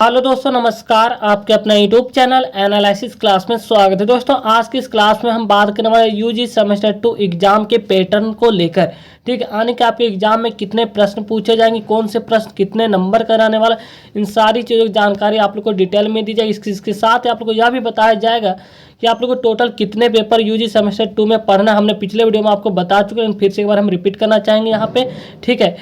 Hello दोस्तों, नमस्कार। आपके अपना यूट्यूब चैनल एनालिसिस क्लास में स्वागत है। दोस्तों, आज की इस क्लास में हम बात करने वाले यूजी सेमेस्टर 2 एग्जाम के पैटर्न को लेकर। ठीक है, आने के आपके एग्जाम में कितने प्रश्न पूछे जाएंगे, कौन से प्रश्न कितने नंबर का रहने वाला, इन सारी चीज़ों की जानकारी आप लोग को डिटेल में दी जाएगी। इसके साथ आप लोग को यह भी बताया जाएगा कि आप लोग को टोटल कितने पेपर यूजी सेमेस्टर 2 में पढ़ना। हमने पिछले वीडियो में आपको बता चुके हैं, फिर से एक बार हम रिपीट करना चाहेंगे यहाँ पे। ठीक है,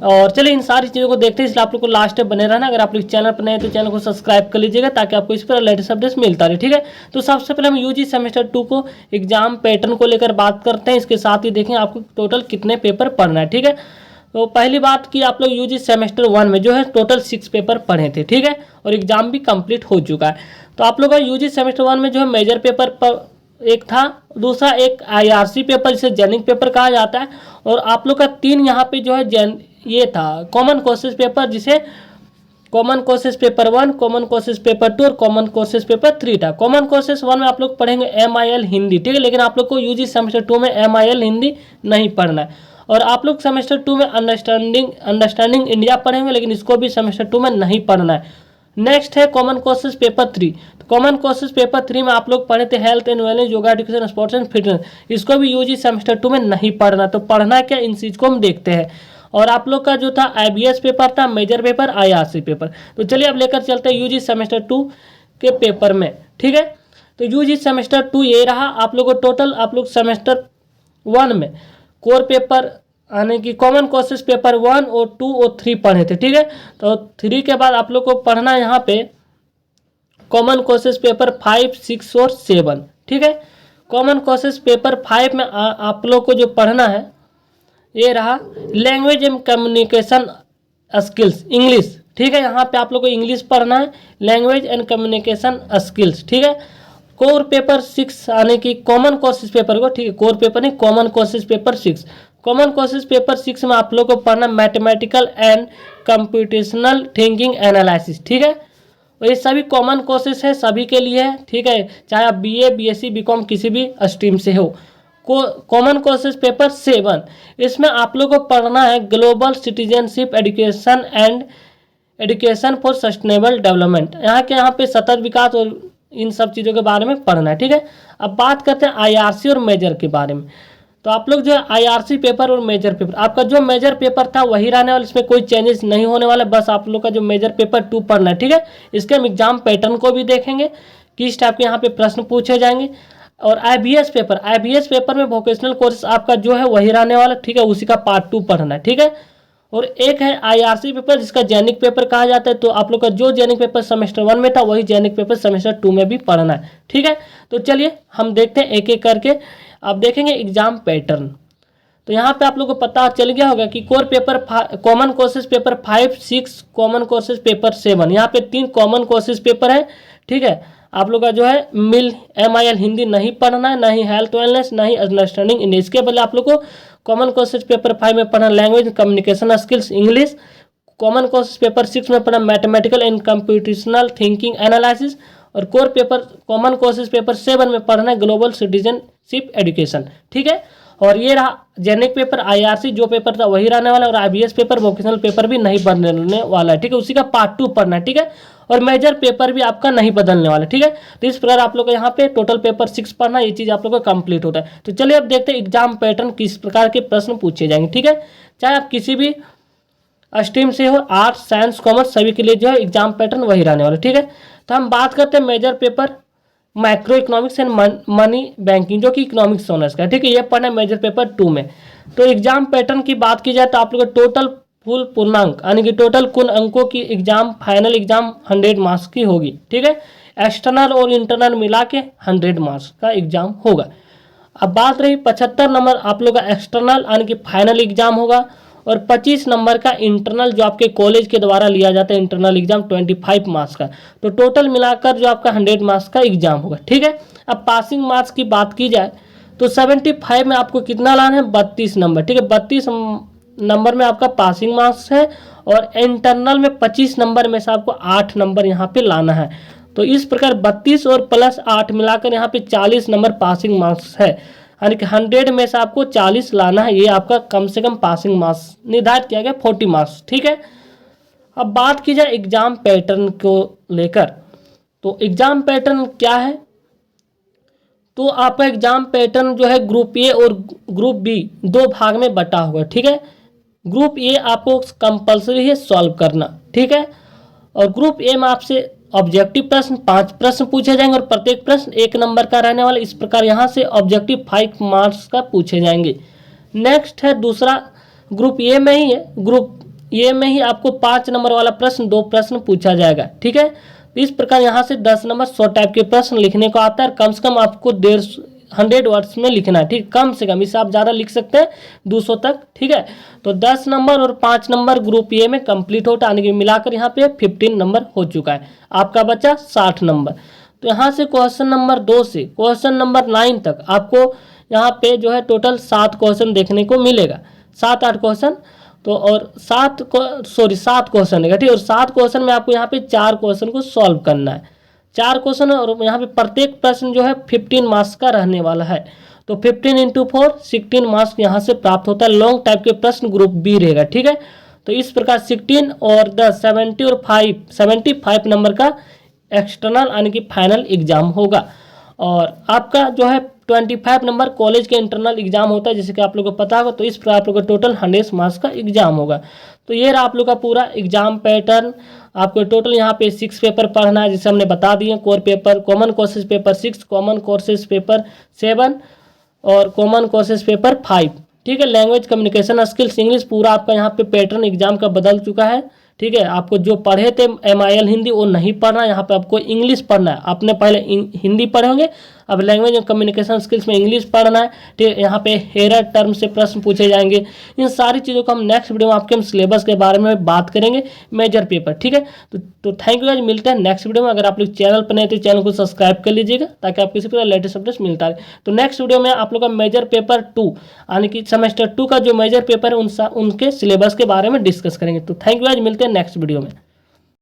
और चलिए इन सारी चीज़ों को देखते हैं, इसलिए आप लोग को लास्ट तक बने रहना। अगर आप लोग चैनल पर नए हैं तो चैनल को सब्सक्राइब कर लीजिएगा ताकि आपको इस पर लेटेस्ट अपडेट्स मिलता रहे। ठीक है, तो सबसे पहले हम यूजी सेमेस्टर 2 को एग्जाम पैटर्न को लेकर बात करते हैं। इसके साथ ही देखें आपको टोटल कितने पेपर पढ़ना है। ठीक है, तो पहली बात कि आप लोग यूजी सेमेस्टर 1 में जो है टोटल 6 पेपर पढ़े थे। ठीक है, और एग्जाम भी कंप्लीट हो चुका है। तो आप लोग का यूजी सेमेस्टर 1 में जो है मेजर पेपर एक था, दूसरा एक आईआरसी पेपर जिसे जेनिक पेपर कहा जाता है, और आप लोग का 3 यहाँ पे जो है ये था कॉमन कोर्सेज पेपर, जिसे common courses paper 1, common courses paper 2 और कॉमन कोर्सेज पेपर 3 था। कॉमन कोर्सेज 1 में आप लोग पढ़ेंगे MIL हिंदी। ठीक है, लेकिन आप लोग को यूजी सेमेस्टर 2 में MIL हिंदी नहीं पढ़ना है। और आप लोग सेमेस्टर 2 में अंडरस्टैंडिंग इंडिया पढ़ेंगे, लेकिन इसको भी सेमेस्टर 2 में नहीं पढ़ना है। नेक्स्ट है common courses paper 3। Common courses paper 3 में आप लोग पढ़े थे health and wellness, yoga, education, sports and fitness. इसको भी यूजी सेमेस्टर 2 में नहीं पढ़ना। तो पढ़ना क्या, इन चीज़ को हम देखते हैं। और आप लोग का जो था IBS पेपर था, मेजर पेपर, IRC पेपर। तो चलिए अब लेकर चलते हैं यूजी सेमेस्टर 2 के पेपर में। ठीक है, तो यूजी सेमेस्टर 2 ये रहा। आप लोग को टोटल आप लोग सेमेस्टर 1 में कोर पेपर यानी कि कॉमन कोर्सेज पेपर 1 और 2 और 3 पढ़े थे। ठीक है, तो 3 के बाद आप लोग को पढ़ना है यहाँ पे कॉमन कोर्सेज पेपर 5, 6 और 7। ठीक है, कॉमन कोर्सेज पेपर 5 में आप लोग को जो पढ़ना है ये रहा language and communication skills, English. ठीक है, यहाँ पे आप लोग को इंग्लिश पढ़ना है, लैंग्वेज एंड कम्युनिकेशन स्किल्स। ठीक है, कोर पेपर 6 यानी कि कॉमन कोर्सेज पेपर को, ठीक है, कोर पेपर नहीं, common courses paper 6। Common courses paper 6 में आप लोग को पढ़ना mathematical and computational thinking analysis. ठीक है, और ये सभी कॉमन कोर्सेज है, सभी के लिए है। ठीक है, चाहे आप BA, BSc, BCom किसी भी स्ट्रीम से हो। कॉमन कोर्सेज पेपर 7, इसमें आप लोग को पढ़ना है global citizenship education and education for sustainable development. यहाँ पे सतत विकास और इन सब चीज़ों के बारे में पढ़ना है। ठीक है, अब बात करते हैं IRC और मेजर के बारे में। तो आप लोग जो है IRC पेपर और मेजर पेपर, आपका जो मेजर पेपर था वही रहने वाला, इसमें कोई चेंजेस नहीं होने वाला। बस आप लोग का जो मेजर पेपर 2 पढ़ना है। ठीक है, इसके हम एग्जाम पैटर्न को भी देखेंगे, किस टाइप के यहाँ पे प्रश्न पूछे जाएंगे। और IBS पेपर में वोकेशनल कोर्स आपका जो है वही रहने वाला। ठीक है, उसी का पार्ट 2 पढ़ना है। ठीक है, और एक है IRC पेपर जिसका जेनिक पेपर कहा जाता है। तो आप लोग का जो जेनिक पेपर सेमेस्टर 1 में था वही जेनिक पेपर सेमेस्टर 2 में भी पढ़ना है। ठीक है, तो चलिए हम देखते हैं एक एक करके। आप देखेंगे एग्जाम पैटर्न, तो यहाँ पे आप लोग को पता चल गया होगा कि core paper common courses paper 5, 6, common courses paper 7, यहाँ पे 3 कॉमन कोर्सेज पेपर है। ठीक है, आप लोग का जो है MIL हिंदी नहीं पढ़ना है, ना ही हेल्थ वेलनेस, ना ही अंडरस्टैंडिंग इंग्लिश। इसके बदले आप लोग को कॉमन कोर्सेज पेपर 5 में पढ़ना language communication skills English, common courses paper 6 में पढ़ना mathematical and computational thinking analysis, और core paper common courses paper 7 में पढ़ना है ग्लोबल सिटीजनशिप एजुकेशन। ठीक है, और ये रहा जेनिक पेपर IRC जो पेपर था वही रहने वाला, और IBS पेपर वोकेशनल पेपर भी नहीं बदलने वाला है। ठीक है, उसी का पार्ट 2 पढ़ना है। ठीक है, और मेजर पेपर भी आपका नहीं बदलने वाला। ठीक है, तो इस प्रकार आप लोग को यहाँ पे टोटल पेपर 6 पढ़ना, ये चीज़ आप लोग का कंप्लीट होता है। तो चलिए अब देखते हैं एग्जाम पैटर्न किस प्रकार के प्रश्न पूछे जाएंगे। ठीक है, चाहे आप किसी भी स्ट्रीम से हो, आर्ट्स, साइंस, कॉमर्स, सभी के लिए जो है एग्जाम पैटर्न वही रहने वाला। ठीक है, तो हम बात करते हैं major paper microeconomics and money banking, जो कि इकोनॉमिक्स ऑनर्स का है। ठीक है, ये पढ़ना है मेजर पेपर 2 में। तो एग्जाम पैटर्न की बात की जाए तो आप लोग का टोटल फुल पूर्णांक यानी कि टोटल कुल अंकों की एग्जाम, फाइनल एग्जाम 100 मार्क्स की होगी। ठीक है, एक्सटर्नल और इंटरनल मिला के 100 मार्क्स का एग्जाम होगा। अब बात रही 75 नंबर आप लोग का एक्सटर्नल यानी कि फाइनल एग्जाम होगा, और 25 नंबर का इंटरनल जो आपके कॉलेज के द्वारा लिया जाता है इंटरनल एग्जाम 25 मार्क्स का। तो टोटल मिलाकर जो आपका 100 मार्क्स का एग्जाम होगा। ठीक है, अब पासिंग मार्क्स की बात की जाए तो 75 में आपको कितना लाना है, 32 नंबर। ठीक है, 32 नंबर में आपका पासिंग मार्क्स है, और इंटरनल में 25 नंबर में से आपको 8 नंबर यहाँ पे लाना है। तो इस प्रकार 32 और प्लस 8 मिलाकर यहाँ पे 40 नंबर पासिंग मार्क्स है, यानी कि 100 में से आपको 40 लाना है। ये आपका कम से कम पासिंग मार्क्स निर्धारित किया गया 40 मार्क्स। ठीक है, अब बात की जाए एग्जाम पैटर्न को लेकर, तो एग्जाम पैटर्न क्या है? तो आपका एग्जाम पैटर्न जो है ग्रुप ए और ग्रुप बी दो भाग में बटा हुआ है, ठीक है। ग्रुप ए आपको कंपलसरी है सॉल्व करना, ठीक है। और ग्रुप ए में आपसे ऑब्जेक्टिव प्रश्न 5 प्रश्न पूछे जाएंगे और प्रत्येक प्रश्न 1 नंबर का रहने वाला। इस प्रकार यहाँ से ऑब्जेक्टिव 5 मार्क्स का पूछे जाएंगे। नेक्स्ट है दूसरा, ग्रुप ए में ही है, ग्रुप ए में ही आपको 5 नंबर वाला प्रश्न 2 प्रश्न पूछा जाएगा, ठीक है। तो इस प्रकार यहाँ से 10 नंबर 100 टाइप के प्रश्न लिखने को आता है। कम से कम आपको 100 वर्ड्स में लिखना है, ठीक, कम से कम। इससे आप ज़्यादा लिख सकते हैं 200 तक, ठीक है। तो 10 नंबर और 5 नंबर ग्रुप ए में कंप्लीट होता है, मिलाकर यहाँ पे 15 नंबर हो चुका है। आपका बचा 60 नंबर। तो यहाँ से क्वेश्चन नंबर 2 से क्वेश्चन नंबर 9 तक आपको यहाँ पे जो है टोटल 7 क्वेश्चन देखने को मिलेगा, 7-8 क्वेश्चन। तो और 7 क्वेश्चन है, ठीक है। और 7 क्वेश्चन में आपको यहाँ पे 4 क्वेश्चन को सॉल्व करना है, 4 क्वेश्चन। और यहाँ पे प्रत्येक प्रश्न जो है 15 मार्क्स का रहने वाला है। तो 15 × 4 16 मार्क्स यहाँ से प्राप्त होता है। लॉन्ग टाइप के प्रश्न ग्रुप बी रहेगा, ठीक है। तो इस प्रकार 16 और 10 70 और 75 नंबर का एक्सटर्नल यानी कि फाइनल एग्जाम होगा। और आपका जो है 25 नंबर कॉलेज के इंटरनल एग्जाम होता है, जैसे कि आप लोगों को पता होगा। तो इस प्रकार आप लोगों का टोटल 100 मार्क्स का एग्जाम होगा। तो ये रहा आप लोग का पूरा एग्जाम पैटर्न। आपको टोटल यहाँ पे 6 पेपर पढ़ना है, जिसे हमने बता दिए। Core paper, common courses paper 6, common courses paper 7 और कॉमन कोर्सेज पेपर 5, ठीक है। लैंग्वेज, कम्युनिकेशन स्किल्स, इंग्लिश, पूरा आपका यहाँ पे पैटर्न एग्जाम का बदल चुका है, ठीक है। आपको जो पढ़े थे MIL हिंदी वो नहीं पढ़ना, यहाँ पे आपको इंग्लिश पढ़ना है। आपने पहले हिंदी पढ़े होंगे, अब लैंग्वेज और कम्युनिकेशन स्किल्स में इंग्लिश पढ़ना है, ठीक है। यहाँ पे हेरर टर्म से प्रश्न पूछे जाएंगे। इन सारी चीज़ों को हम नेक्स्ट वीडियो में आपके हम सिलेबस के बारे में बात करेंगे, मेजर पेपर, ठीक है। तो थैंक यू गाइस, मिलते हैं नेक्स्ट वीडियो में। अगर आप लोग चैनल पर नए तो चैनल को सब्सक्राइब कर लीजिएगा, ताकि आपको इसी प्रकार लेटेस्ट अपडेट्स मिलता रहे। तो नेक्स्ट वीडियो में आप लोग का मेजर पेपर 2 यानी कि सेमेस्टर 2 का जो मेजर पेपर है उनके सिलेबस के बारे में डिस्कस करेंगे। तो थैंक यू गाइस, मिलते हैं नेक्स्ट वीडियो में।